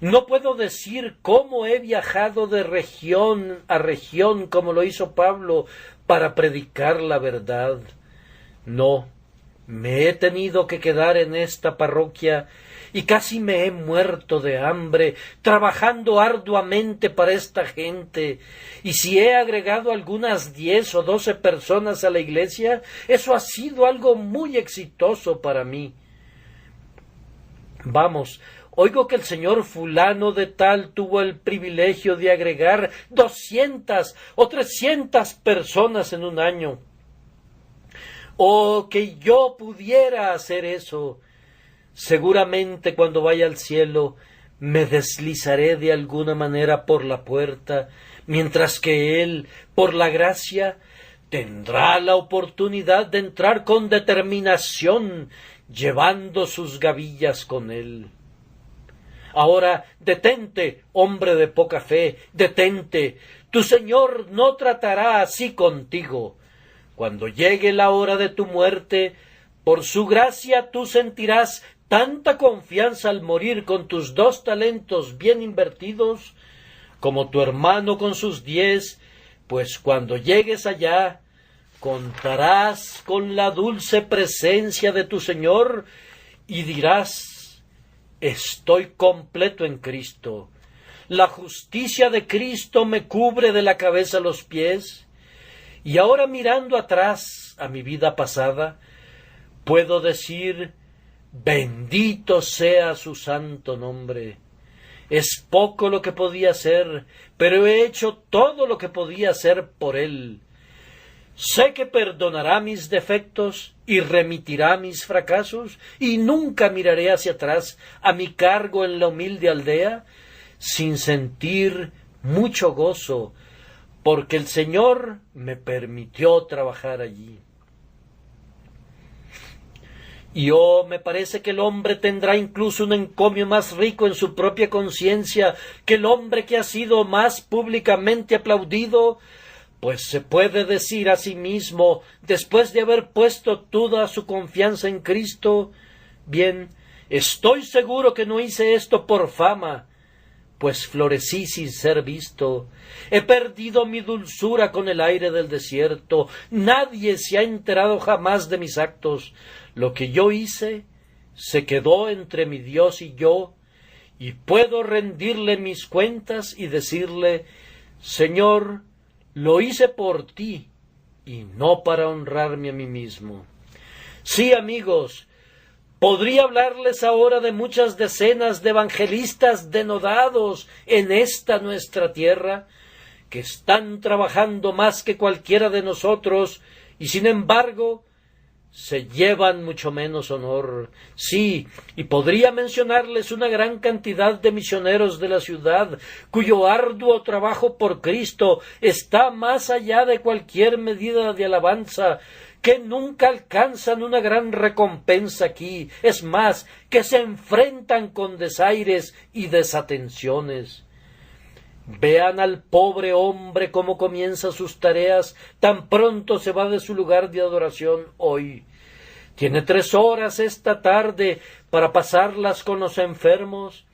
No puedo decir cómo he viajado de región a región como lo hizo Pablo para predicar la verdad. No, me he tenido que quedar en esta parroquia y casi me he muerto de hambre trabajando arduamente para esta gente. Y si he agregado algunas 10 o 12 personas a la iglesia, eso ha sido algo muy exitoso para mí. Vamos, oigo que el señor fulano de tal tuvo el privilegio de agregar 200 o 300 personas en un año. Oh, que yo pudiera hacer eso. Seguramente cuando vaya al cielo me deslizaré de alguna manera por la puerta, mientras que él, por la gracia, tendrá la oportunidad de entrar con determinación, llevando sus gavillas con él. Ahora, detente, hombre de poca fe, detente. Tu Señor no tratará así contigo. cuando llegue la hora de tu muerte, por su gracia tú sentirás tanta confianza al morir con tus 2 talentos bien invertidos, como tu hermano con sus 10, pues cuando llegues allá, contarás con la dulce presencia de tu Señor y dirás: estoy completo en Cristo. La justicia de Cristo me cubre de la cabeza a los pies, y ahora mirando atrás a mi vida pasada, puedo decir: bendito sea su santo nombre. Es poco lo que podía hacer, pero he hecho todo lo que podía hacer por él. Sé que perdonará mis defectos y remitirá mis fracasos, y nunca miraré hacia atrás a mi cargo en la humilde aldea sin sentir mucho gozo, porque el Señor me permitió trabajar allí. Y me parece que el hombre tendrá incluso un encomio más rico en su propia conciencia que el hombre que ha sido más públicamente aplaudido, pues se puede decir a sí mismo, después de haber puesto toda su confianza en Cristo: bien, estoy seguro que no hice esto por fama, pues florecí sin ser visto. He perdido mi dulzura con el aire del desierto. Nadie se ha enterado jamás de mis actos. Lo que yo hice se quedó entre mi Dios y yo, y puedo rendirle mis cuentas y decirle: Señor, lo hice por ti y no para honrarme a mí mismo. Sí, amigos, podría hablarles ahora de muchas decenas de evangelistas denodados en esta nuestra tierra, que están trabajando más que cualquiera de nosotros, y sin embargo se llevan mucho menos honor. Sí, y podría mencionarles una gran cantidad de misioneros de la ciudad, cuyo arduo trabajo por Cristo está más allá de cualquier medida de alabanza, que nunca alcanzan una gran recompensa aquí, es más, que se enfrentan con desaires y desatenciones. Vean al pobre hombre cómo comienza sus tareas, tan pronto se va de su lugar de adoración hoy. Tiene 3 horas esta tarde para pasarlas con los enfermos,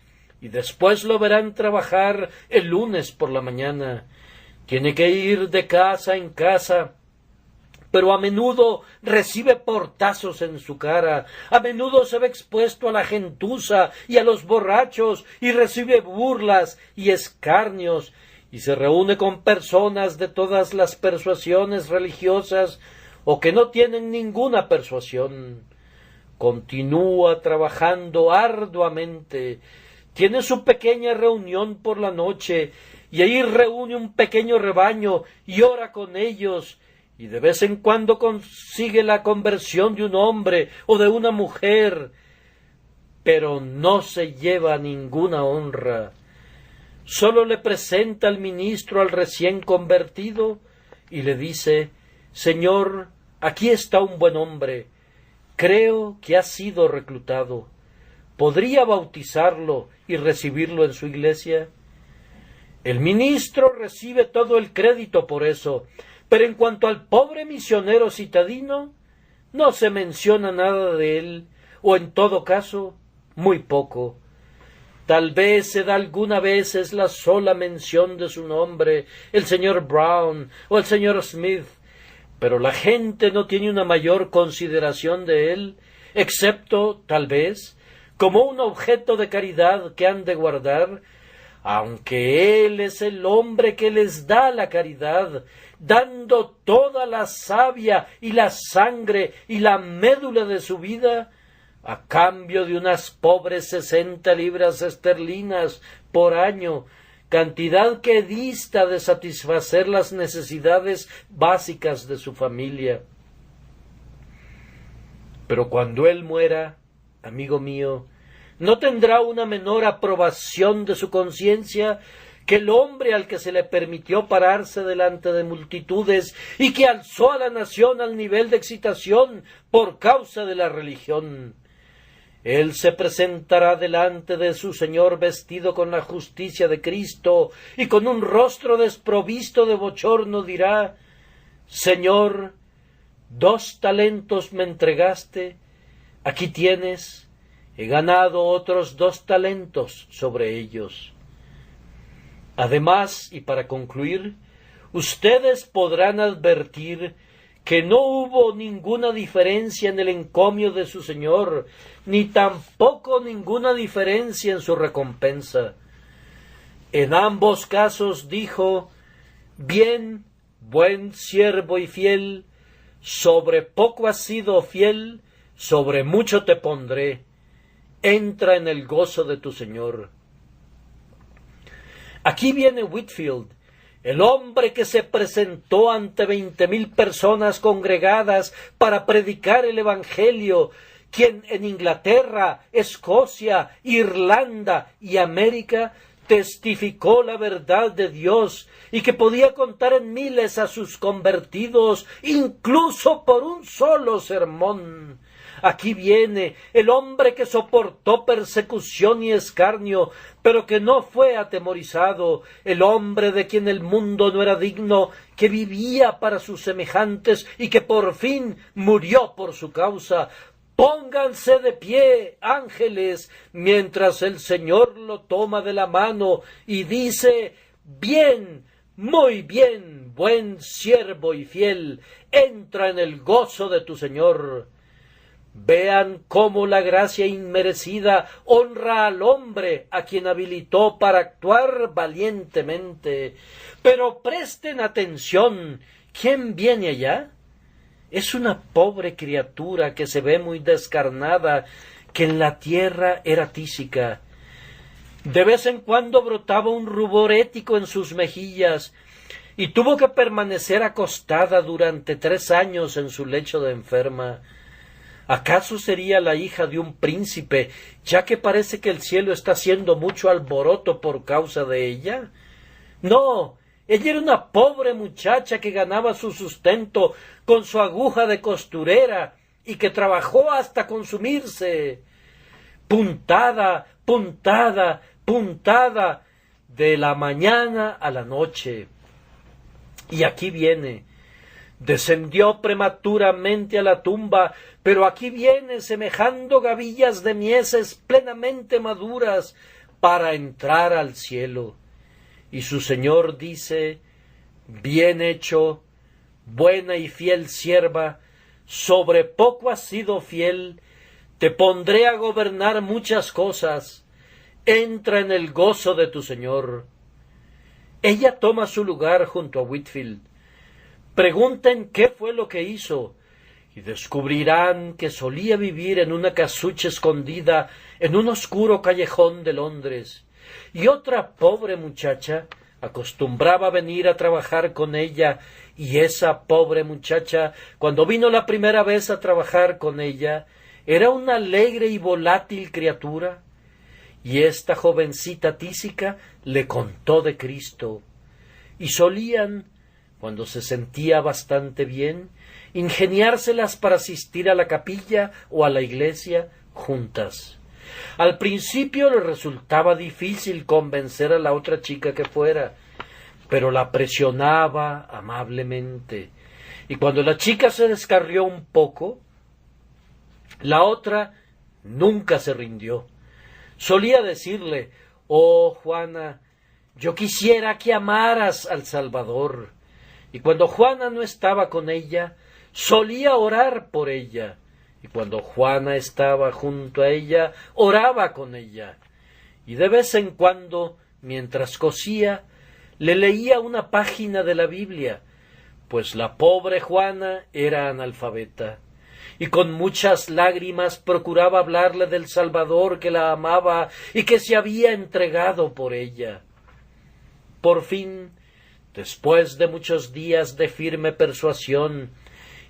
y después lo verán trabajar el lunes por la mañana. Tiene que ir de casa en casa, pero a menudo recibe portazos en su cara, a menudo se ve expuesto a la gentuza y a los borrachos, y recibe burlas y escarnios, y se reúne con personas de todas las persuasiones religiosas o que no tienen ninguna persuasión. Continúa trabajando arduamente, tiene su pequeña reunión por la noche, y ahí reúne un pequeño rebaño y ora con ellos, y de vez en cuando consigue la conversión de un hombre o de una mujer, pero no se lleva ninguna honra. Sólo le presenta al ministro al recién convertido y le dice: Señor, aquí está un buen hombre, creo que ha sido reclutado. ¿Podría bautizarlo y recibirlo en su iglesia? El ministro recibe todo el crédito por eso, pero en cuanto al pobre misionero citadino, no se menciona nada de él, o en todo caso, muy poco. Tal vez se da alguna vez es la sola mención de su nombre, el señor Brown o el señor Smith, pero la gente no tiene una mayor consideración de él, excepto, tal vez, como un objeto de caridad que han de guardar, aunque él es el hombre que les da la caridad, dando toda la savia y la sangre y la médula de su vida, a cambio de unas pobres 60 libras esterlinas por año, cantidad que dista de satisfacer las necesidades básicas de su familia. Pero cuando él muera, amigo mío, no tendrá una menor aprobación de su conciencia que el hombre al que se le permitió pararse delante de multitudes y que alzó a la nación al nivel de excitación por causa de la religión. Él se presentará delante de su Señor vestido con la justicia de Cristo, y con un rostro desprovisto de bochorno dirá: Señor, 2 talentos me entregaste, aquí tienes, he ganado otros 2 talentos sobre ellos. Además, y para concluir, ustedes podrán advertir que no hubo ninguna diferencia en el encomio de su señor, ni tampoco ninguna diferencia en su recompensa. En ambos casos dijo: bien, buen siervo y fiel, sobre poco has sido fiel, sobre mucho te pondré. Entra en el gozo de tu señor. Aquí viene Whitefield, el hombre que se presentó ante 20,000 personas congregadas para predicar el Evangelio, quien en Inglaterra, Escocia, Irlanda y América testificó la verdad de Dios y que podía contar en miles a sus convertidos, incluso por un solo sermón. Aquí viene el hombre que soportó persecución y escarnio, pero que no fue atemorizado, el hombre de quien el mundo no era digno, que vivía para sus semejantes y que por fin murió por su causa. Pónganse de pie, ángeles, mientras el Señor lo toma de la mano y dice: bien, muy bien, buen siervo y fiel, entra en el gozo de tu Señor. Vean cómo la gracia inmerecida honra al hombre a quien habilitó para actuar valientemente. Pero presten atención, ¿quién viene allá? Es una pobre criatura que se ve muy descarnada, que en la tierra era tísica. De vez en cuando brotaba un rubor ético en sus mejillas, y tuvo que permanecer acostada durante 3 años en su lecho de enferma. ¿Acaso sería la hija de un príncipe, ya que parece que el cielo está haciendo mucho alboroto por causa de ella? No, ella era una pobre muchacha que ganaba su sustento con su aguja de costurera y que trabajó hasta consumirse. Puntada, puntada, puntada, de la mañana a la noche. Y aquí viene. Descendió prematuramente a la tumba, pero aquí viene semejando gavillas de mieses plenamente maduras para entrar al cielo. Y su Señor dice: bien hecho, buena y fiel sierva, sobre poco has sido fiel, te pondré a gobernar muchas cosas, entra en el gozo de tu Señor. Ella toma su lugar junto a Whitefield. Pregunten qué fue lo que hizo, y descubrirán que solía vivir en una casucha escondida en un oscuro callejón de Londres, y otra pobre muchacha acostumbraba venir a trabajar con ella, y esa pobre muchacha, cuando vino la primera vez a trabajar con ella, era una alegre y volátil criatura, y esta jovencita tísica le contó de Cristo, y solían, cuando se sentía bastante bien, ingeniárselas para asistir a la capilla o a la iglesia juntas. Al principio le resultaba difícil convencer a la otra chica que fuera, pero la presionaba amablemente, y cuando la chica se descarrió un poco, la otra nunca se rindió. Solía decirle: oh, Juana, yo quisiera que amaras al Salvador. Y cuando Juana no estaba con ella, solía orar por ella. Y cuando Juana estaba junto a ella, oraba con ella. Y de vez en cuando, mientras cosía, le leía una página de la Biblia, pues la pobre Juana era analfabeta. Y con muchas lágrimas procuraba hablarle del Salvador que la amaba y que se había entregado por ella. Por fin, después de muchos días de firme persuasión,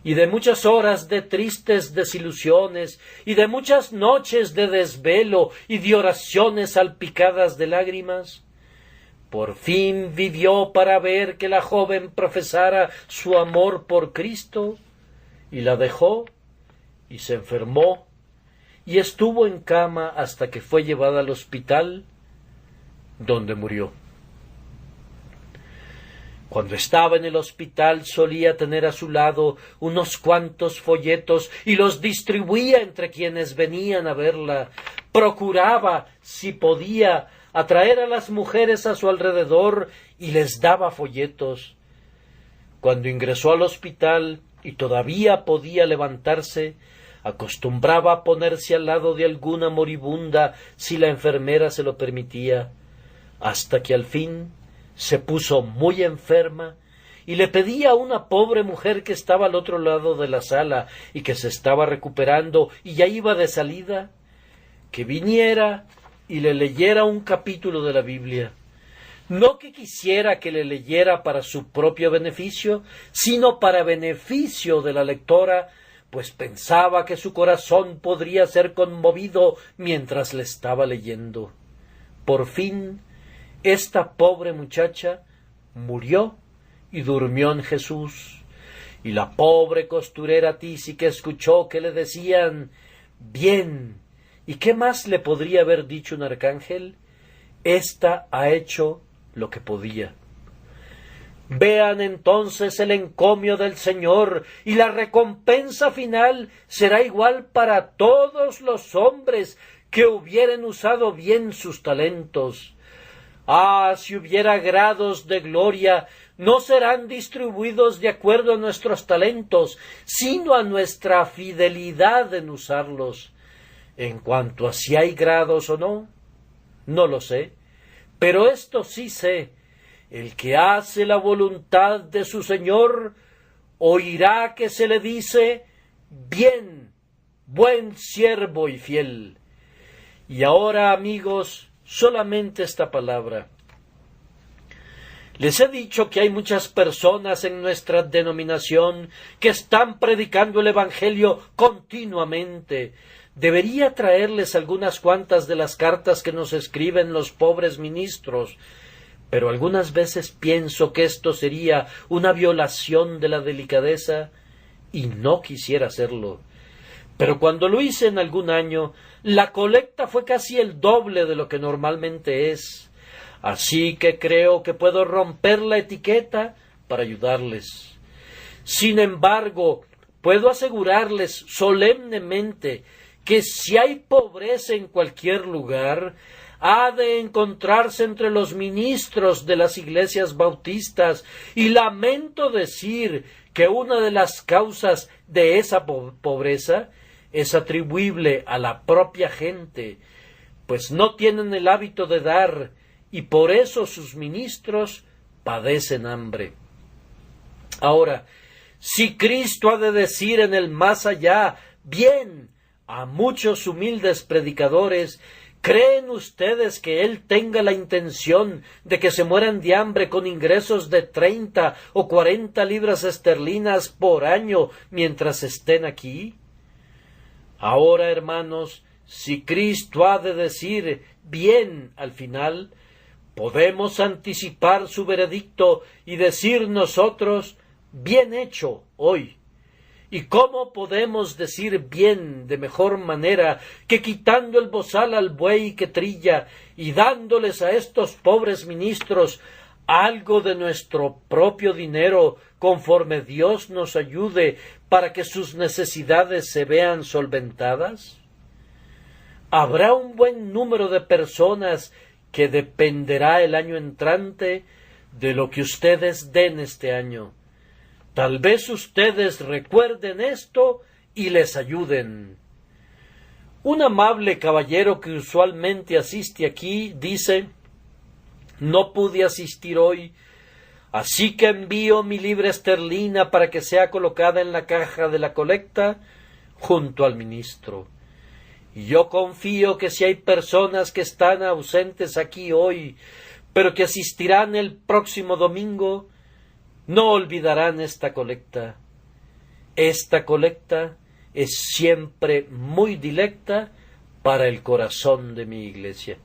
y de muchas horas de tristes desilusiones, y de muchas noches de desvelo y de oraciones salpicadas de lágrimas, por fin vivió para ver que la joven profesara su amor por Cristo, y la dejó, y se enfermó, y estuvo en cama hasta que fue llevada al hospital, donde murió. Cuando estaba en el hospital solía tener a su lado unos cuantos folletos y los distribuía entre quienes venían a verla. Procuraba, si podía, atraer a las mujeres a su alrededor y les daba folletos. Cuando ingresó al hospital y todavía podía levantarse, acostumbraba a ponerse al lado de alguna moribunda si la enfermera se lo permitía, hasta que al fin se puso muy enferma y le pedía a una pobre mujer que estaba al otro lado de la sala y que se estaba recuperando y ya iba de salida, que viniera y le leyera un capítulo de la Biblia. No que quisiera que le leyera para su propio beneficio, sino para beneficio de la lectora, pues pensaba que su corazón podría ser conmovido mientras le estaba leyendo. Por fin, esta pobre muchacha murió y durmió en Jesús, y la pobre costurera tísica escuchó que le decían: «Bien». ¿Y qué más le podría haber dicho un arcángel? Ésta ha hecho lo que podía. Vean entonces el encomio del Señor, y la recompensa final será igual para todos los hombres que hubieren usado bien sus talentos. Ah, si hubiera grados de gloria, no serán distribuidos de acuerdo a nuestros talentos, sino a nuestra fidelidad en usarlos. En cuanto a si hay grados o no, no lo sé, pero esto sí sé: el que hace la voluntad de su Señor oirá que se le dice: «Bien, buen siervo y fiel». Y ahora, amigos, solamente esta palabra. Les he dicho que hay muchas personas en nuestra denominación que están predicando el Evangelio continuamente. Debería traerles algunas cuantas de las cartas que nos escriben los pobres ministros, pero algunas veces pienso que esto sería una violación de la delicadeza y no quisiera hacerlo. Pero cuando lo hice en algún año, la colecta fue casi el doble de lo que normalmente es. Así que creo que puedo romper la etiqueta para ayudarles. Sin embargo, puedo asegurarles solemnemente que si hay pobreza en cualquier lugar, ha de encontrarse entre los ministros de las iglesias bautistas, y lamento decir que una de las causas de esa pobreza es atribuible a la propia gente, pues no tienen el hábito de dar, y por eso sus ministros padecen hambre. Ahora, si Cristo ha de decir en el más allá: «Bien», a muchos humildes predicadores, ¿creen ustedes que Él tenga la intención de que se mueran de hambre con ingresos de 30 o 40 libras esterlinas por año mientras estén aquí? Ahora, hermanos, si Cristo ha de decir «bien» al final, podemos anticipar su veredicto y decir nosotros: «Bien hecho hoy». ¿Y cómo podemos decir bien de mejor manera que quitando el bozal al buey que trilla y dándoles a estos pobres ministros algo de nuestro propio dinero conforme Dios nos ayude para que sus necesidades se vean solventadas? Habrá un buen número de personas que dependerá el año entrante de lo que ustedes den este año. Tal vez ustedes recuerden esto y les ayuden. Un amable caballero que usualmente asiste aquí dice: «No pude asistir hoy, así que envío mi libra esterlina para que sea colocada en la caja de la colecta junto al ministro». Y yo confío que si hay personas que están ausentes aquí hoy, pero que asistirán el próximo domingo, no olvidarán esta colecta. Esta colecta es siempre muy dilecta para el corazón de mi iglesia.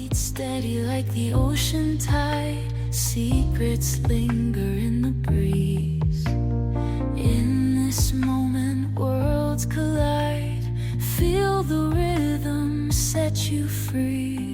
beat steady like the ocean tide. Secrets linger in the breeze. In this moment, worlds collide. Feel the rhythm set you free.